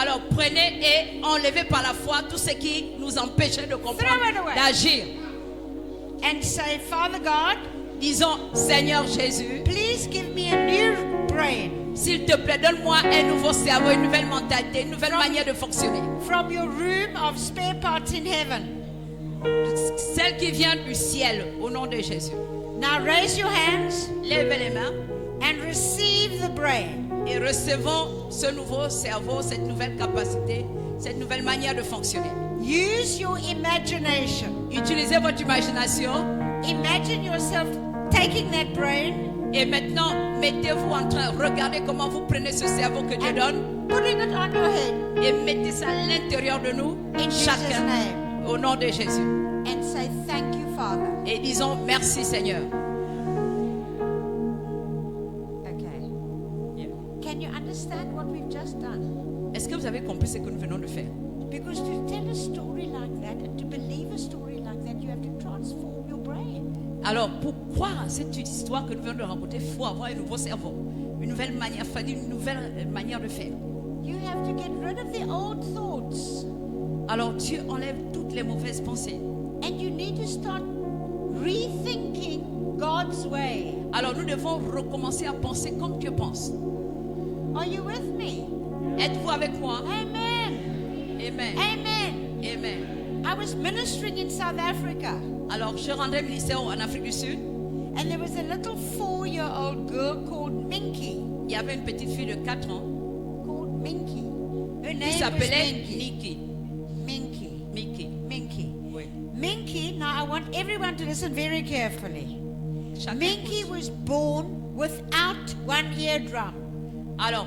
Alors prenez et enlevez par la foi tout ce qui nous empêchait de comprendre, Throw it away. d'agir. And say, Father God, Disons, Seigneur Jésus, please give me a new brain s'il te plaît, donne-moi un nouveau cerveau, une nouvelle mentalité, une nouvelle manière de fonctionner. from your room of spare parts in heaven. Celle qui vient du ciel, au nom de Jésus. Now raise your hands Lèvez les mains and receive the brain. et recevons ce nouveau cerveau, cette nouvelle capacité, cette nouvelle manière de fonctionner. Use your imagination. Utilisez votre imagination Imagine yourself taking that brain, et maintenant mettez-vous en train, regardez comment vous prenez ce cerveau que Dieu donne putting it on your head et mettez ça à l'intérieur de nous, in Jesus' chacun, name, au nom de Jésus. and say, thank you, Father. Et disons merci Seigneur. Okay. Can you understand what we've just done? Est-ce que vous avez compris ce que nous venons de faire? Because to tell a story like that and to believe a story like that, you have to transform your brain. Alors, pour croire à cette histoire que nous venons de rencontrer, il faut avoir un nouveau cerveau, une nouvelle manière, une nouvelle manière de faire. You have to get rid of the old thoughts. Alors, Dieu enlève toutes les mauvaises pensées. And you need to start rethinking God's way. Alors, nous devons recommencer à penser comme Dieu pense. Are you with me? Êtes-vous avec moi? Amen. Amen. Amen. Amen. I was ministering in South Africa, Alors, je rendais ministère en Afrique du Sud. and there was a little 4-year-old girl called Minky. Il y avait une petite fille de 4 ans Called Minky. Her qui name was s'appelait Minky. Nikki. Minky. Mickey. Minky. Oui. Minky. Now I want everyone to listen very carefully. Chacun Minky écoute. was born without one eardrum. Alors,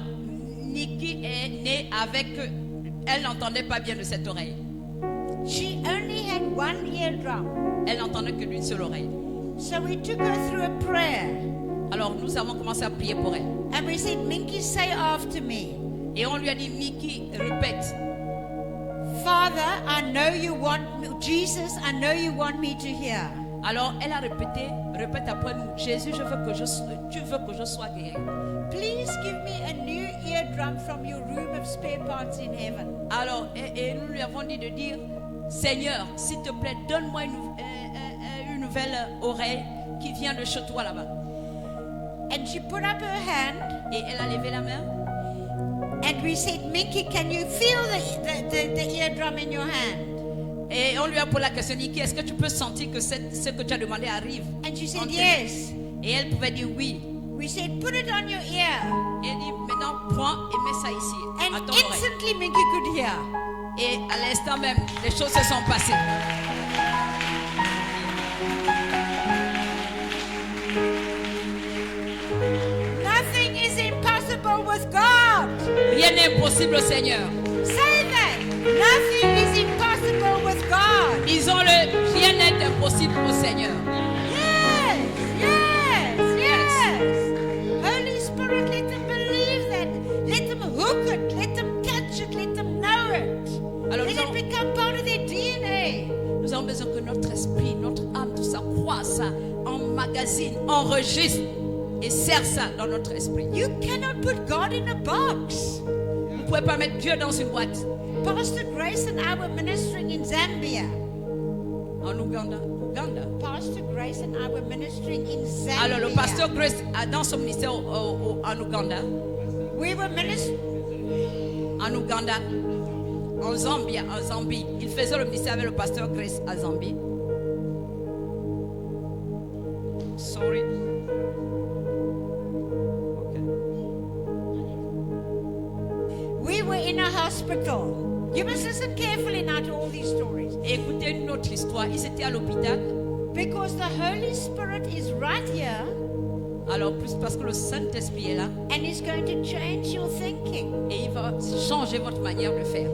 Nikki est née avec... Elle n'entendait pas bien de cette oreille. She only had one eardrum. Elle n'entendait que d'une seule oreille. So we took her through a prayer, Alors, nous avons commencé à prier pour elle. and we said, Minky, say after me. Et on lui a dit, Mickey, répète. Father, I know you want Jesus, I know you want me to hear. Alors, elle a répété, répète après nous, Jésus, tu veux que je sois guéri. Please give me a new eardrum from your room of spare parts in heaven. Alors, et nous lui avons dit de dire, Seigneur, s'il te plaît, donne-moi une nouvelle oreille qui vient de chez toi là-bas. And she put up her hand, Et elle a levé la main. and we said, Minky, can you feel the eardrum in your hand? Et on lui a posé la question, Nikki, est-ce que tu peux sentir que ce que tu as demandé arrive? And she said, en tes yes. mains? Et elle pouvait dire oui. We said, put it on your ear. Et elle dit, maintenant, prends et mets ça ici, à And ton oreille. instantly Minky could hear. Et à l'instant même, les choses se sont passées. Nothing is impossible with God. Rien n'est impossible au Seigneur. Say that. Nothing is impossible with God. Disons-le, rien n'est impossible au Seigneur. Yes, yes, yes. Holy Spirit, let them believe that. Let them hook it. Let them catch it. Let them know it. Alors, Let it become part of their DNA. Nous avons besoin que notre esprit, notre âme, tout ça, croit ça, emmagasine, enregistre et serre ça dans notre esprit. You cannot put God in a box. Vous ne pouvez pas mettre Dieu dans une boîte. Pastor Grace and I were ministering in Zambia. En Ouganda. Pastor Grace and I were ministering in Zambia. Alors, le pasteur Grace, dans son ministère en Ouganda, We were ministering. en Ouganda, en Zambie. Il faisait le ministère avec le pasteur Grace à Zambie. Sorry. We were in a hospital. You must listen carefully now to all these stories. Écoutez une autre histoire. Ils étaient à l'hôpital. Because the Holy Spirit is right here Alors, plus parce que le Saint-Esprit est là and is going to change your thinking. et il va changer votre manière de faire.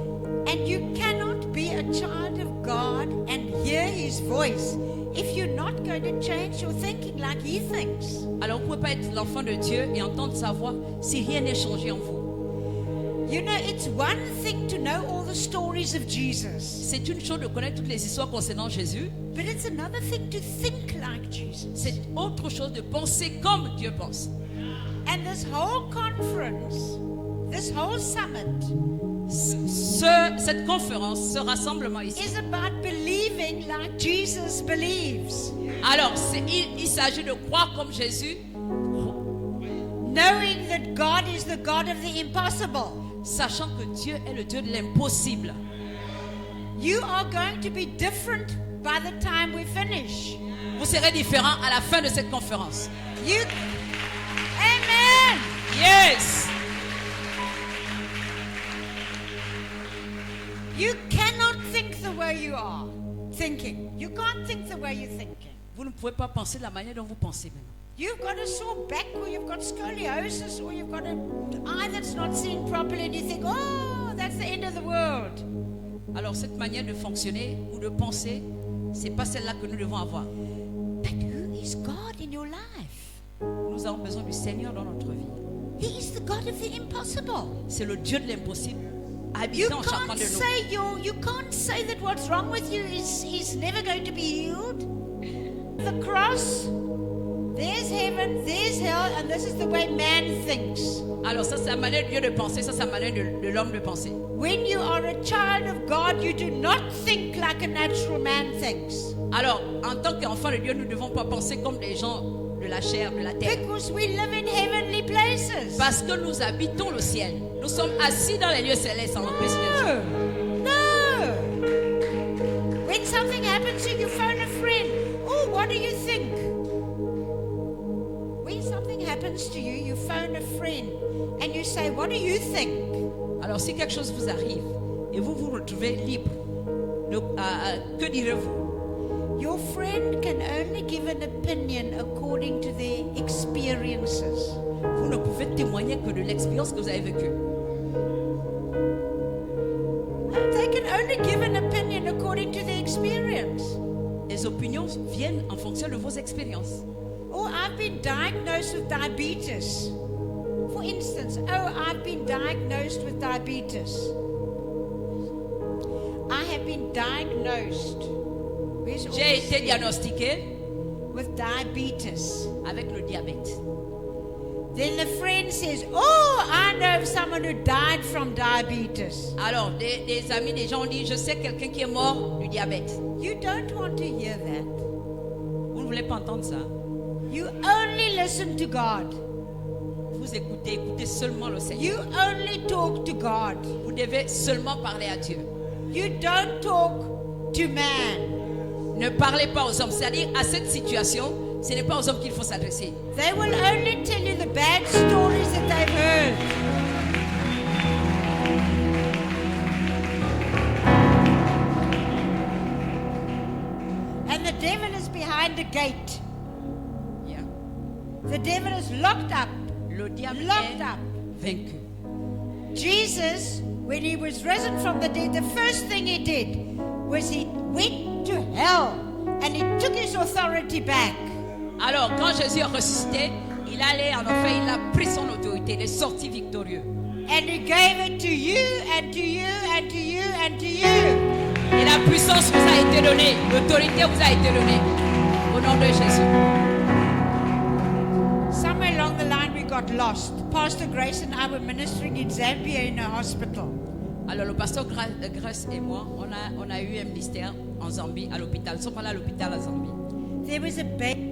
And you cannot be a child of God and hear His voice if you're not going to change your thinking like He thinks. Alors, vous ne pouvez pas être l'enfant de Dieu et entendre sa voix si rien n'est changé en vous. You know, it's one thing to know all the stories of Jesus, C'est une chose de connaître toutes les histoires concernant Jésus. but it's another thing to think like Jesus. C'est autre chose de penser comme Dieu pense. And this whole conference, this whole summit, Cette conférence, ce rassemblement ici, is about believing like Jesus believes. alors il s'agit de croire comme Jésus, Knowing that God is the God of the impossible. sachant que Dieu est le Dieu de l'impossible. You are going to be different by the time we finish. Vous serez différents à la fin de cette conférence. Amen. Yes. You cannot think the way you are thinking. You can't think the way you're thinking. Vous ne pouvez pas penser de la manière dont vous pensez maintenant. You've got a sore back, or you've got scoliosis, or you've got an eye that's not seeing properly, and you think, oh, that's the end of the world. Alors cette manière de fonctionner ou de penser, c'est pas celle-là que nous devons avoir. But who is God in your life? Nous avons besoin du Seigneur dans notre vie. He is the God of the impossible. C'est le Dieu de l'impossible, You habitant en chacun can't de nous. say you can't say that what's wrong with you is never going to be healed. The cross, there's heaven, there's hell, and this is the way man thinks. Alors ça c'est la manière de Dieu de penser, ça c'est la manière de l'homme de penser. When you are a child of God, you do not think like a natural man thinks. Alors en tant qu'enfant de Dieu, nous ne devons pas penser comme des gens de la chair, de la terre. Because we live in heavenly places. Parce que nous habitons le ciel. Nous sommes assis dans les lieux célestes en Christ Jésus. No. When something happens to you, phone a friend. Oh, what do you think? When something happens to you, you phone a friend and you say, what do you think? Alors si quelque chose vous arrive et vous vous retrouvez libre, que direz-vous? Your friend can only give an opinion according to their experiences. Vous ne pouvez témoigner que de l'expérience que vous avez vécue. They can only give an opinion according to their experience. Les opinions viennent en fonction de vos expériences. Oh, I've been diagnosed with diabetes. For instance, I've been diagnosed with diabetes. I have been diagnosed. Where's all J'ai this? été diagnostiqué With diabetes. avec le diabète. Then the friend says, oh, I know of someone who died from diabetes. Alors, des amis, des gens ont dit, je sais quelqu'un qui est mort du diabète. You don't want to hear that. Vous ne voulez pas entendre ça. You only listen to God. Vous écoutez seulement le Seigneur. You only talk to God. Vous devez seulement parler à Dieu. You don't talk to man. Ne parlez pas aux hommes. C'est-à-dire, à cette situation, ce n'est pas aux hommes qu'il faut s'adresser. They will only tell you the bad stories that they've heard. And the devil is behind the gate. Yeah. The devil is locked up. Le diable Locked est up. vaincu. Jesus, when he was risen from the dead, the first thing he did was he went to hell and he took his authority back. Alors, quand Jésus est ressuscité, il allait en enfer, il a pris son autorité, il est sorti victorieux. And he gave it to you and to you and to you and to you. Et la puissance vous a été donnée, l'autorité vous a été donnée. Au nom de Jésus. Somewhere along the line we got lost. Pastor Grace and I were ministering in Zambia in a hospital. Alors, le pasteur Grace et moi, on a eu un ministère en Zambie, à l'hôpital. Nous sommes allés à l'hôpital à Zambie. There was a baby.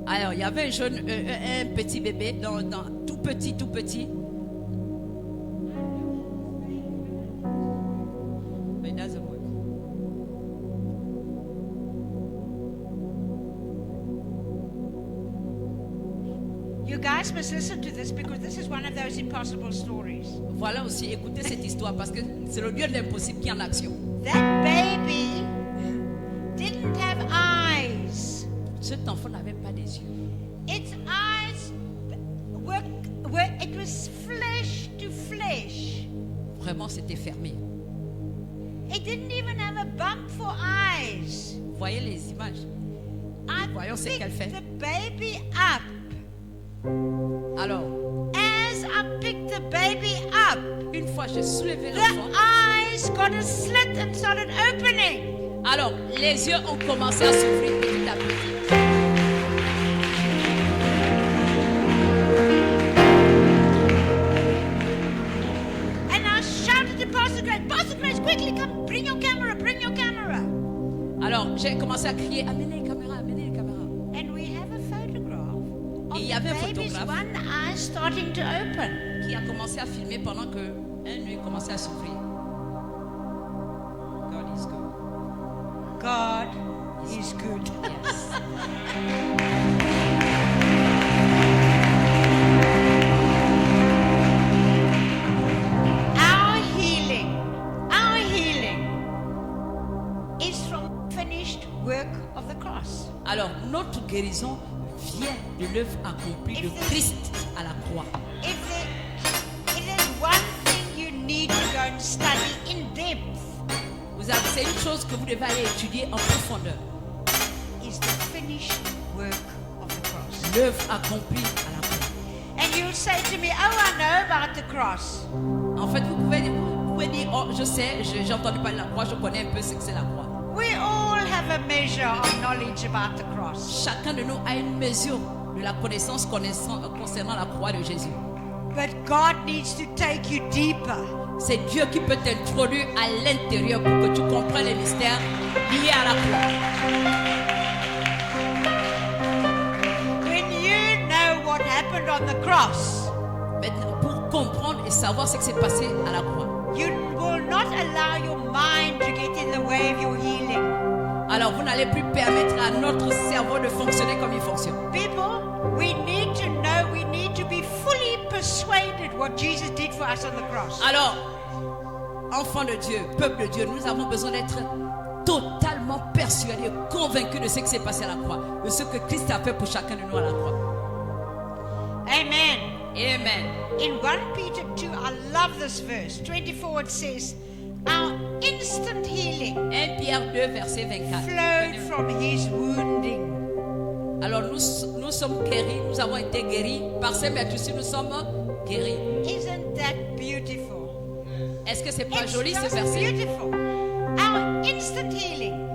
Alors, il y avait un petit bébé, tout petit. But it doesn't work. You guys must listen to this because this is one of those impossible stories. Voilà aussi, écoutez cette histoire parce que c'est le Dieu de l'impossible qui est en action. That baby didn't have eyes. Cet enfant n'avait pas des yeux. Its eyes it was flesh to flesh. Vraiment, c'était fermé. It didn't even have a bump for eyes. Vous voyez les images. I Voyons ce qu'elle fait. picked the baby up. Alors, As I picked the baby up, une fois j'ai soulevé the l'enfant, eyes got a slit and started opening. alors les yeux ont commencé à s'ouvrir petit à petit. quickly, come, bring your camera, bring your camera. Alors, j'ai commencé à crier, amenez les caméras, amenez les caméras. And we have a photograph of Et il y avait un the baby's photographe. one eye starting to open. Qui a commencé à filmer pendant que un œil commençait à s'ouvrir. God is good. God is good. Yes. Our healing is from finished work of the cross. Alors, notre guérison vient de l'œuvre accomplie de Christ à la croix. If there's one thing you need to go and study in depth, C'est une chose que vous devez aller étudier en profondeur. is the finished work of the cross. L'œuvre accomplie à la croix. And you'll say to me, oh, I know about the cross. En fait, vous pouvez dire, oh, je sais, j'ai entendu parler de la croix, je connais un peu ce que c'est la croix. We all have a measure of knowledge about the cross. Chacun de nous a une mesure de la connaissance concernant la croix de Jésus. But God needs to take you deeper. C'est Dieu qui peut t'introduire à l'intérieur pour que tu comprennes les mystères liés à la croix. When you know what happened on the cross, Maintenant, pour comprendre et savoir ce qui s'est passé à la croix, you will not allow your mind to get in the way of your healing. alors vous n'allez plus permettre à notre cerveau de fonctionner comme il fonctionne. People, we need to know, we need to be fully persuaded what Jesus did for us on the cross. Alors, enfants de Dieu, peuple de Dieu, nous avons besoin d'être totalement persuadés, convaincus de ce qui s'est passé à la croix, de ce que Christ a fait pour chacun de nous à la croix. Amen. Amen. In 1 Peter 2, I love this verse. 24, it says, our instant healing 1 Pierre 2, verset 24. flowed from his wounding. Alors nous sommes guéris, nous avons été guéris par ces maîtres, nous sommes guéris. Isn't that beautiful? Est-ce que c'est pas It's joli ce just verset? beautiful. Our instant healing